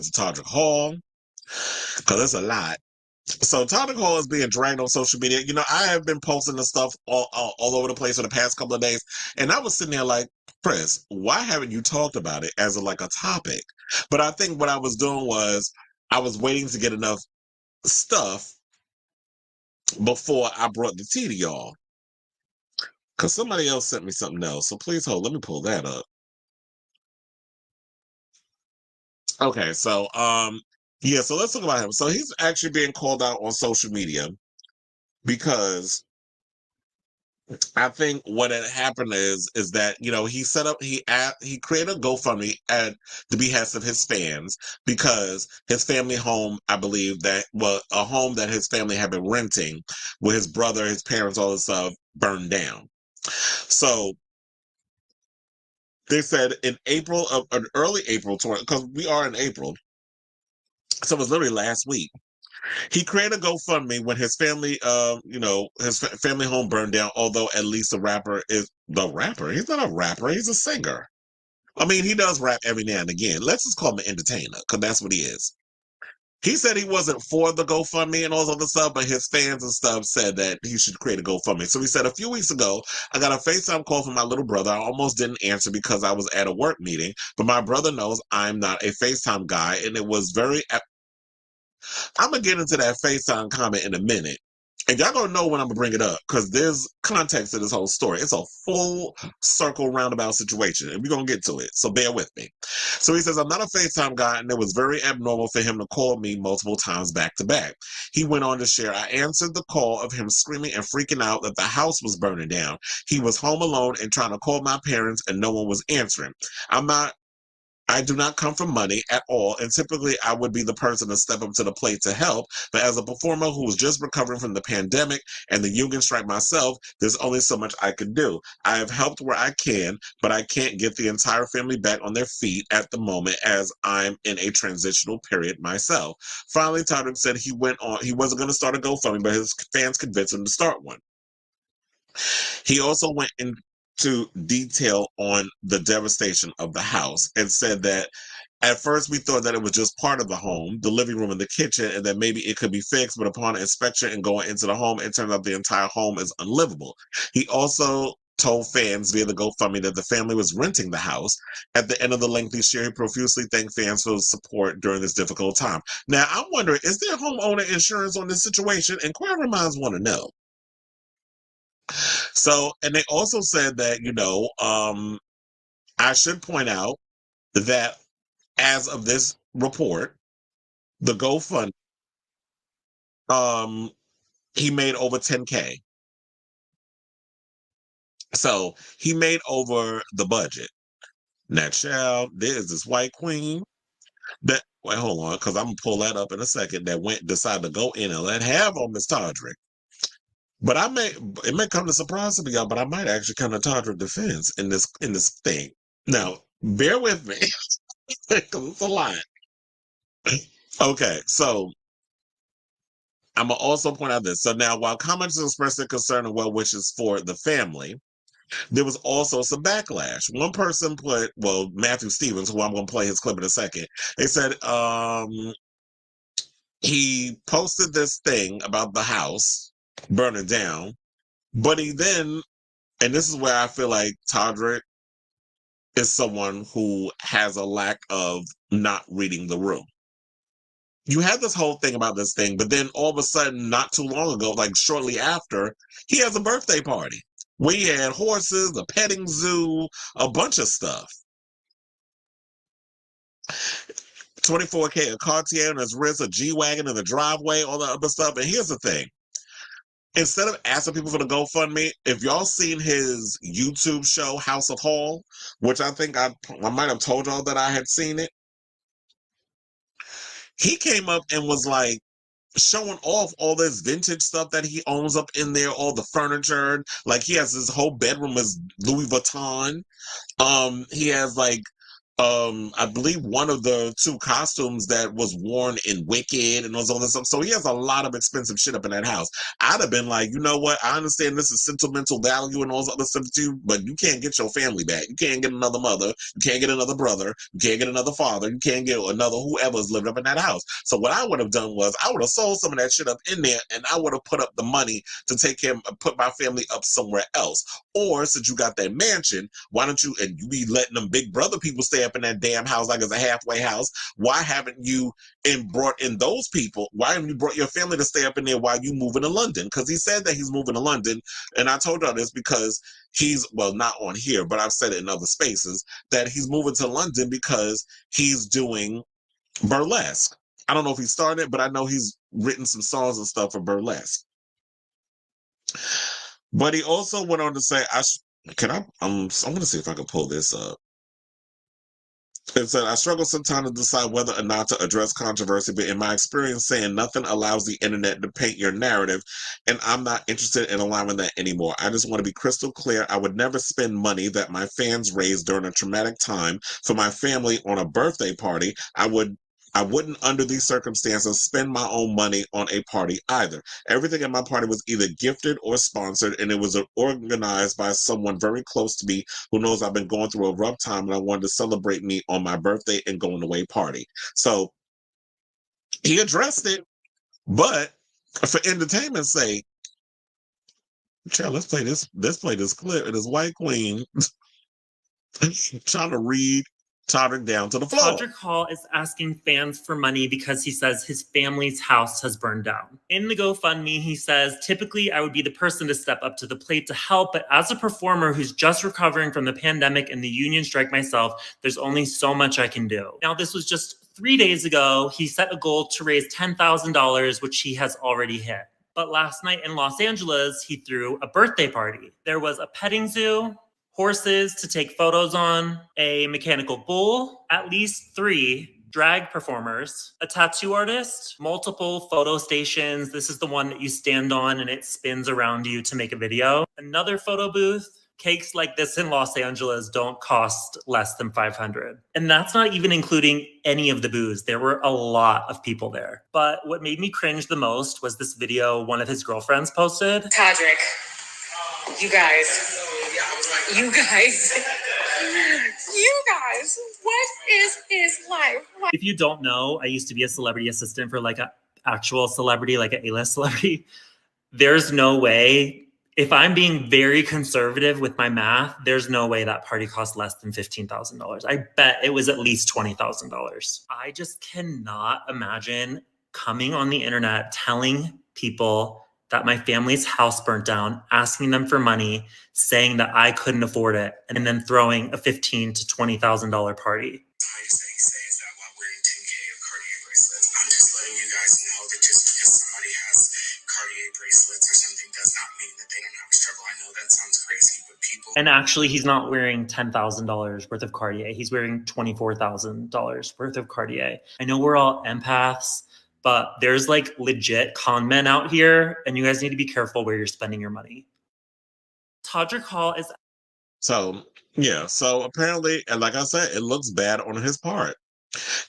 to Todrick Hall, because it's a lot. So Todrick Hall is being dragged on social media. You know, I have been posting the stuff all over the place for the past couple of days, and I was sitting there like, Chris, why haven't you talked about it as like a topic? But I think what I was doing was I was waiting to get enough stuff before I brought the tea to y'all. Because somebody else sent me something else. So please hold. Let me pull that up. Okay, so yeah, so let's talk about him. So he's actually being called out on social media because I think what had happened is that he created a GoFundMe at the behest of his fans because his family home, I believe that was a home that his family had been renting with his brother, his parents, all this stuff burned down. So they said in April of an early April, because we are in April, so it was literally last week. He created a GoFundMe when his family, his family home burned down. Although at least the rapper is the rapper. He's not a rapper. He's a singer. I mean, he does rap every now and again. Let's just call him an entertainer because that's what he is. He said he wasn't for the GoFundMe and all this other stuff, but his fans and stuff said that he should create a GoFundMe. So he said a few weeks ago, I got a FaceTime call from my little brother. I almost didn't answer because I was at a work meeting, but my brother knows I'm not a FaceTime guy, and it was very I'm gonna get into that FaceTime comment in a minute. And y'all gonna know when I'm gonna bring it up because there's context to this whole story. It's a full circle roundabout situation, and we're gonna get to it. So bear with me. So he says, I'm not a FaceTime guy, and it was very abnormal for him to call me multiple times back to back. He went on to share, I answered the call of him screaming and freaking out that the house was burning down. He was home alone and trying to call my parents, and no one was answering. I do not come from money at all, and typically I would be the person to step up to the plate to help. But as a performer who was just recovering from the pandemic and the union strike myself, there's only so much I can do. I have helped where I can, but I can't get the entire family back on their feet at the moment as I'm in a transitional period myself. Finally, Todrick said he wasn't going to start a GoFundMe, but his fans convinced him to start one. He also went into detail on the devastation of the house and said that at first we thought that it was just part of the home, the living room and the kitchen, and that maybe it could be fixed, but upon inspection and going into the home, it turned out the entire home is unlivable. He also told fans via the GoFundMe that the family was renting the house. At the end of the lengthy share, he profusely thanked fans for the support during this difficult time. Now, I'm wondering, is there homeowner insurance on this situation? Inquiring minds want to know. So, and they also said that, I should point out that as of this report, the GoFund, um, he made over 10K. So he made over the budget. Now, child, there's this white queen that, wait, hold on, because I'm going to pull that up in a second, that decided to go in and let have on Miss Todrick. But it may come to surprise to y'all, but I might actually come to Todrick defense in this thing. Now, bear with me, because it's a lot. Okay, so I'm gonna also point out this. So now, while comments expressed their concern and well wishes for the family, there was also some backlash. One person Matthew Stevens, who I'm gonna play his clip in a second, they said he posted this thing about the house burning down, but he then, and this is where I feel like Todrick is someone who has a lack of not reading the room. You had this whole thing about this thing, but then all of a sudden, not too long ago, like shortly after, he has a birthday party. We had horses, a petting zoo, a bunch of stuff. 24K, a Cartier on his wrist, a G-Wagon in the driveway, all that other stuff. And here's the thing. Instead of asking people for the GoFundMe, if y'all seen his YouTube show, House of Hall, which I think I might have told y'all that I had seen it, he came up and was like, showing off all this vintage stuff that he owns up in there, all the furniture. Like he has his whole bedroom is Louis Vuitton. He has like I believe one of the two costumes that was worn in Wicked and all this stuff. So he has a lot of expensive shit up in that house. I'd have been like, you know what? I understand this is sentimental value and all this other stuff too, but you can't get your family back. You can't get another mother. You can't get another brother. You can't get another father. You can't get another whoever's living up in that house. So what I would have done was I would have sold some of that shit up in there, and I would have put up the money to put my family up somewhere else. Or since you got that mansion, why don't you, and you be letting them big brother people stay up in that damn house like it's a halfway house? Why haven't you brought in those people? Why haven't you brought your family to stay up in there while you moving to London? Because he said that he's moving to London. And I told y'all this because he's, well, not on here, but I've said it in other spaces, that he's moving to London because he's doing burlesque. I don't know if he started, but I know he's written some songs and stuff for burlesque. But he also went on to say, I'm going to see if I can pull this up. It said, I struggle sometimes to decide whether or not to address controversy, but in my experience, saying nothing allows the internet to paint your narrative, and I'm not interested in allowing that anymore. I just want to be crystal clear. I would never spend money that my fans raised during a traumatic time for my family on a birthday party. I wouldn't, under these circumstances, spend my own money on a party either. Everything at my party was either gifted or sponsored, and it was organized by someone very close to me who knows I've been going through a rough time and I wanted to celebrate me on my birthday and going away party. So he addressed it, but for entertainment's sake, child, let's play this clip. It is White Queen trying to read Todrick down to the floor. Todrick Hall is asking fans for money because he says his family's house has burned down. In the GoFundMe, he says, typically I would be the person to step up to the plate to help, but as a performer who's just recovering from the pandemic and the union strike myself, there's only so much I can do. Now, this was just 3 days ago. He set a goal to raise $10,000, which he has already hit. But last night in Los Angeles, he threw a birthday party. There was a petting zoo, horses to take photos on, a mechanical bull, at least 3 drag performers, a tattoo artist, multiple photo stations. This is the one that you stand on and it spins around you to make a video. Another photo booth. Cakes like this in Los Angeles don't cost less than $500. And that's not even including any of the booze. There were a lot of people there. But what made me cringe the most was this video one of his girlfriends posted. Todrick, you guys, what is his life? If you don't know, I used to be a celebrity assistant for like an actual celebrity, like an A-list celebrity. There's no way, if I'm being very conservative with my math, there's no way that party cost less than $15,000. I bet it was at least $20,000. I just cannot imagine coming on the internet telling people that my family's house burnt down, asking them for money, saying that I couldn't afford it, and then throwing a $15,000 to $20,000 party. Somebody says that while wearing 10K of Cartier bracelets. I'm just letting you guys know that just because somebody has Cartier bracelets or something does not mean that they don't have a struggle. I know that sounds crazy, but people... And actually, he's not wearing $10,000 worth of Cartier. He's wearing $24,000 worth of Cartier. I know we're all empaths, but there's like legit con men out here, and you guys need to be careful where you're spending your money. Todrick Hall is... So, yeah. So apparently, and like I said, it looks bad on his part.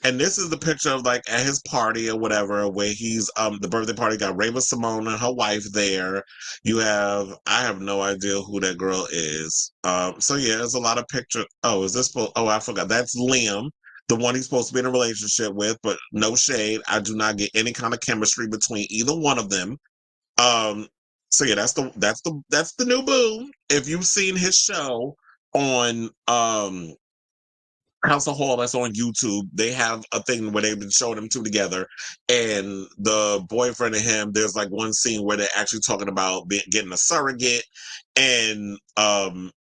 And this is the picture of like at his party or whatever, where he's the birthday party got Raven-Symoné and her wife there. I have no idea who that girl is. So yeah, there's a lot of pictures. Oh, I forgot. That's Liam, the one he's supposed to be in a relationship with, but no shade. I do not get any kind of chemistry between either one of them. So yeah, that's the new boo. If you've seen his show on House of Hall that's on YouTube, they have a thing where they've been showing them two together, and the boyfriend and him, there's like one scene where they're actually talking about getting a surrogate and all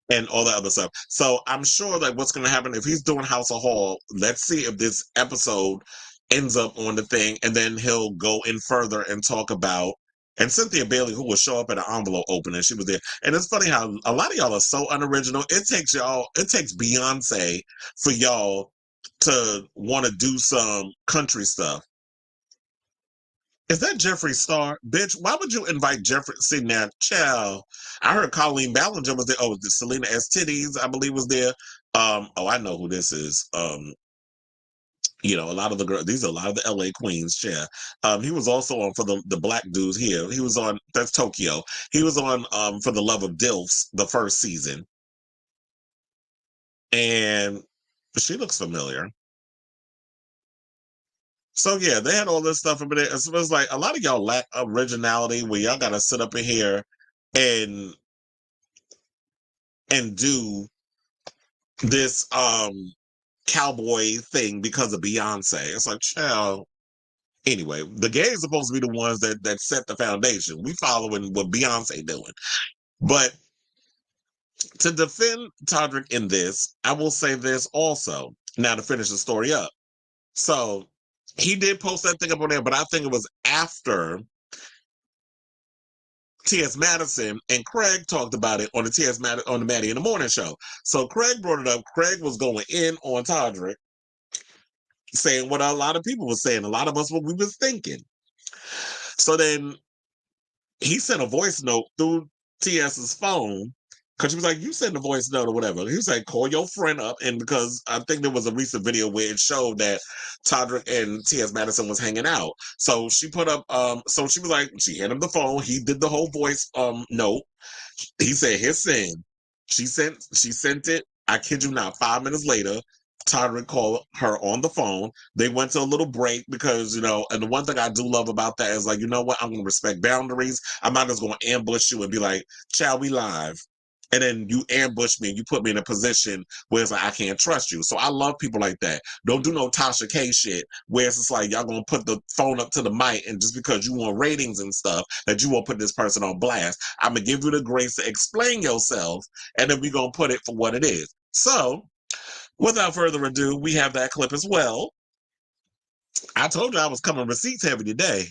that other stuff. So I'm sure like what's going to happen if he's doing House of Hall, let's see if this episode ends up on the thing, and then he'll go in further and talk about, and Cynthia Bailey, who will show up at an envelope opening, she was there. And it's funny how a lot of y'all are so unoriginal. It takes Beyonce for y'all to want to do some country stuff. Is that Jeffree Star? Bitch, why would you invite Jeffree? See, now, child, I heard Colleen Ballinger was there. Oh, the Selena S. Titties, I believe, was there. Oh, I know who this is. You know, a lot of the girls, these are a lot of the LA queens, yeah. He was also on for the black dudes here. He was on, that's Tokyo. He was on for The Love of Dilfs, the first season. And she looks familiar. So yeah, they had all this stuff over there. So it was like a lot of y'all lack originality where y'all gotta sit up in here and do this cowboy thing because of Beyonce. It's like, child. Anyway, the gays are supposed to be the ones that set the foundation. We following what Beyonce doing. But to defend Todrick in this, I will say this also. Now to finish the story up. So he did post that thing up on there, but I think it was after T.S. Madison and Craig talked about it on the on the Maddie in the Morning show. So Craig brought it up. Craig was going in on Todrick, saying what a lot of people were saying. A lot of us what we was thinking. So then he sent a voice note through TS's phone because she was like, you send a voice note or whatever. He was like, call your friend up. And because I think there was a recent video where it showed that Todrick and T.S. Madison was hanging out. So she put up, so she was like, she handed him the phone. He did the whole voice note. He said, his sin. She sent it. I kid you not, 5 minutes later, Todrick called her on the phone. They went to a little break because, you know, and the one thing I do love about that is like, you know what? I'm going to respect boundaries. I'm not just going to ambush you and be like, child, we live. And then you ambush me and you put me in a position where it's like, I can't trust you. So I love people like that. Don't do no Tasha K shit where it's just like, y'all going to put the phone up to the mic and just because you want ratings and stuff that you won't put this person on blast. I'm going to give you the grace to explain yourself and then we're going to put it for what it is. So without further ado, we have that clip as well. I told you I was coming receipts heavy today.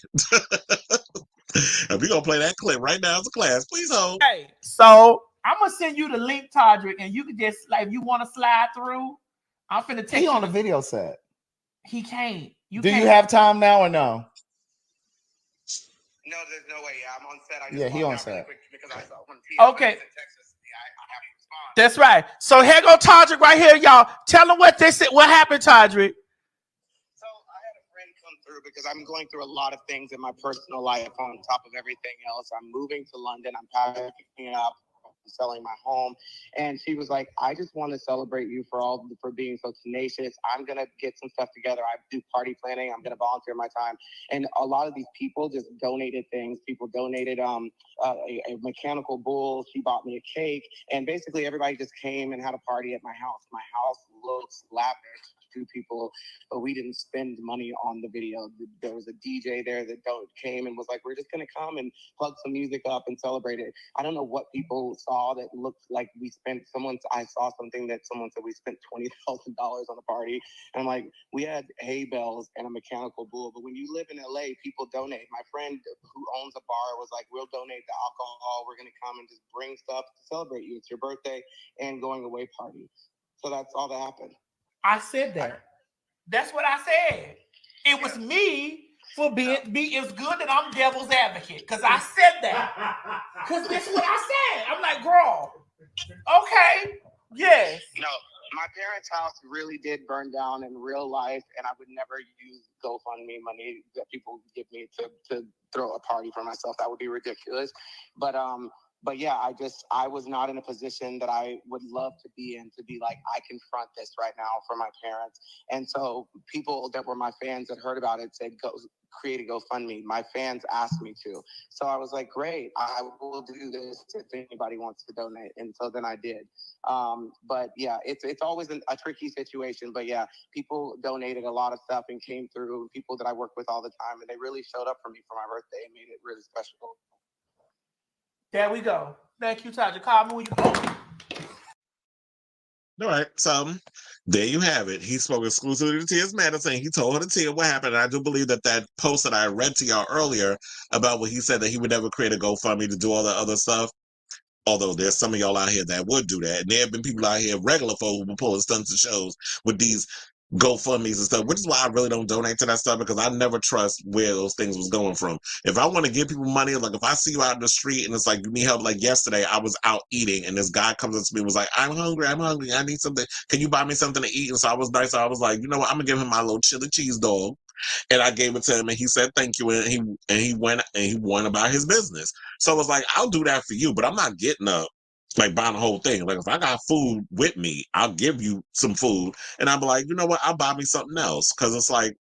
And we're going to play that clip right now as a class. Please hold. Hey, so I'm going to send you the link, Todrick, and you can just, like, if you want to slide through, I'm finna take He on the video set. He can't. Do you have time now or no? No, there's no way. Yeah, I'm on set. Yeah, he on set. Really quick because I saw when Tia Okay. was in Texas. Yeah, I have to respond. That's right. So here go Todrick right here, y'all. Tell them what they said. What happened, Todrick? So I had a friend come through because I'm going through a lot of things in my personal life on top of everything else. I'm moving to London. I'm packing up, selling my home, and she was like, I just want to celebrate you for being so tenacious. I'm gonna get some stuff together. I do party planning. I'm gonna volunteer my time, and a lot of these people just donated things. People donated a mechanical bull. She bought me a cake, and basically everybody just came and had a party at my house. My house looks lavish. 2 people, but we didn't spend money on the video. There was a DJ there that came and was like, we're just gonna come and plug some music up and celebrate it. I don't know what people saw that looked like we spent. I saw something that someone said we spent $20,000 on a party. And I'm like, we had hay bales and a mechanical bull. But when you live in LA, people donate. My friend who owns a bar was like, we'll donate the alcohol. We're gonna come and just bring stuff to celebrate you. It's your birthday and going away party. So that's all that happened. I said that. That's what I said. It was me for being. It's good that I'm devil's advocate because I said that. Because that's what I said. I'm like, girl. Okay. Yes. No, my parents' house really did burn down in real life, and I would never use GoFundMe money that people give me to throw a party for myself. That would be ridiculous. But yeah, I was not in a position that I would love to be in, to be like, I confront this right now for my parents. And so people that were my fans that heard about it said, go create a GoFundMe. My fans asked me to. So I was like, great, I will do this if anybody wants to donate. And so then I did. But yeah, it's always a tricky situation. But yeah, people donated a lot of stuff and came through, people that I work with all the time, and they really showed up for me for my birthday and made it really special. There we go. Thank you, Todrick. Call me when you go. All right, so there you have it. He spoke exclusively to T.S. Madison. He told her to tell what happened. And I do believe that post that I read to y'all earlier about what he said that he would never create a GoFundMe to do all that other stuff. Although there's some of y'all out here that would do that. And there have been people out here, regular folks, who will pull stunts and shows with these GoFundMe's and stuff, which is why I really don't donate to that stuff, because I never trust where those things was going from. If I want to give people money, like if I see you out in the street and it's like, you need help, like yesterday I was out eating and this guy comes up to me and was like, I'm hungry, I need something, can you buy me something to eat? And so I was nice, so I was like, you know what, I'm gonna give him my little chili cheese dog. And I gave it to him and he said thank you, and he went about his business. So I was like, I'll do that for you, but I'm not getting up like buying the whole thing. Like if I got food with me, I'll give you some food, and I'm like, you know what, I'll buy me something else, because it's like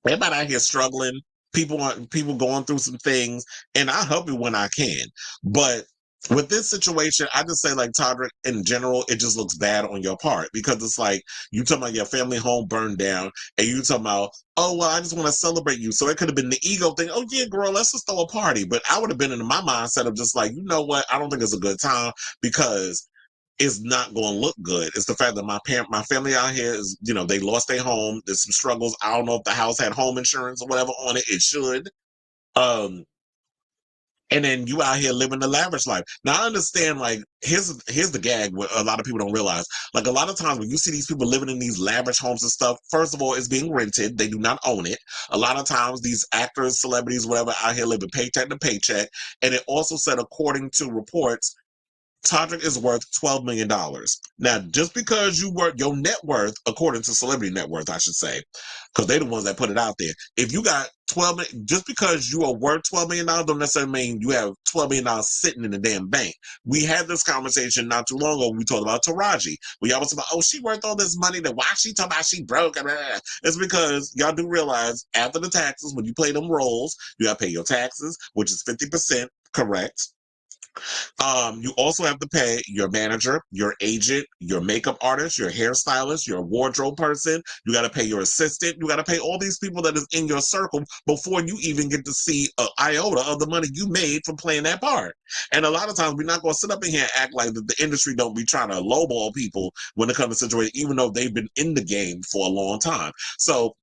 everybody out here struggling, people going through some things, and I help you when I can. But with this situation, I just say, like, Todrick, in general, it just looks bad on your part, because it's like you talking about your family home burned down, and you talking about, oh well, I just want to celebrate you. So it could have been the ego thing. Oh yeah, girl, let's just throw a party. But I would have been in my mindset of just like, you know what, I don't think it's a good time, because it's not going to look good. It's the fact that my family out here is, you know, they lost their home. There's some struggles. I don't know if the house had home insurance or whatever on it. It should. And then you out here living the lavish life. Now I understand, like, here's the gag what a lot of people don't realize. Like, a lot of times when you see these people living in these lavish homes and stuff, first of all, it's being rented. They do not own it. A lot of times these actors, celebrities, whatever, out here living paycheck to paycheck. And it also said, according to reports, Todrick is worth $12 million. Now, just because you work your net worth, according to Celebrity Net Worth, I should say, because they're the ones that put it out there. If you got 12 million, just because you are worth $12 million, don't necessarily mean you have $12 million sitting in the damn bank. We had this conversation not too long ago when we talked about Taraji. We always about, oh, she worth all this money, then why she talking about she broke? It's because y'all do realize after the taxes, when you play them roles, you got to pay your taxes, which is 50%, correct? You also have to pay your manager, your agent, your makeup artist, your hairstylist, your wardrobe person. You got to pay your assistant. You got to pay all these people that is in your circle before you even get to see an iota of the money you made from playing that part. And a lot of times we're not going to sit up in here and act like the industry don't be trying to lowball people when it comes to situations, even though they've been in the game for a long time. So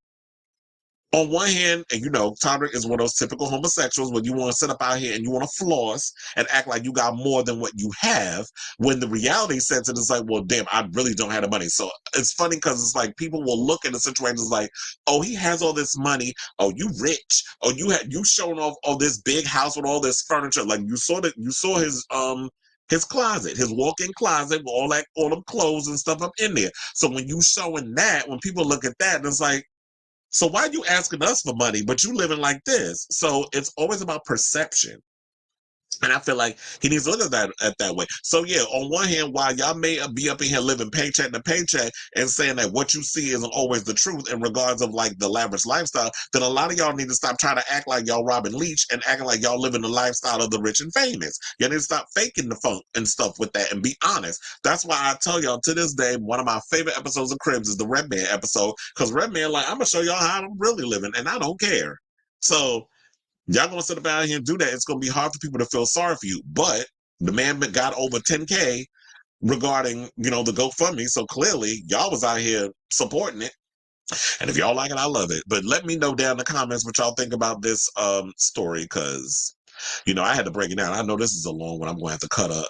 on one hand, and you know, Todrick is one of those typical homosexuals when you want to sit up out here and you want to floss and act like you got more than what you have, when the reality sets it is like, well, damn, I really don't have the money. So it's funny because it's like people will look at the situation as like, oh, he has all this money. Oh, you rich. Oh, you showing off all this big house with all this furniture. Like you saw his closet, his walk-in closet with all them clothes and stuff up in there. So when you showing that, when people look at that, it's like, so why are you asking us for money, but you living like this? So it's always about perception. And I feel like he needs to look at that way. So yeah, on one hand, while y'all may be up in here living paycheck to paycheck and saying that what you see isn't always the truth in regards of like the lavish lifestyle, then a lot of y'all need to stop trying to act like y'all Robin Leach and acting like y'all living the lifestyle of the rich and famous. Y'all need to stop faking the funk and stuff with that and be honest. That's why I tell y'all to this day, one of my favorite episodes of Cribs is the Redman episode, because Redman, like, I'm gonna show y'all how I'm really living and I don't care. So y'all gonna sit up out here and do that. It's gonna be hard for people to feel sorry for you. But the man got over 10K regarding, you know, the GoFundMe. So clearly y'all was out here supporting it. And if y'all like it, I love it. But let me know down in the comments what y'all think about this story, because, you know, I had to break it down. I know this is a long one. I'm gonna have to cut up.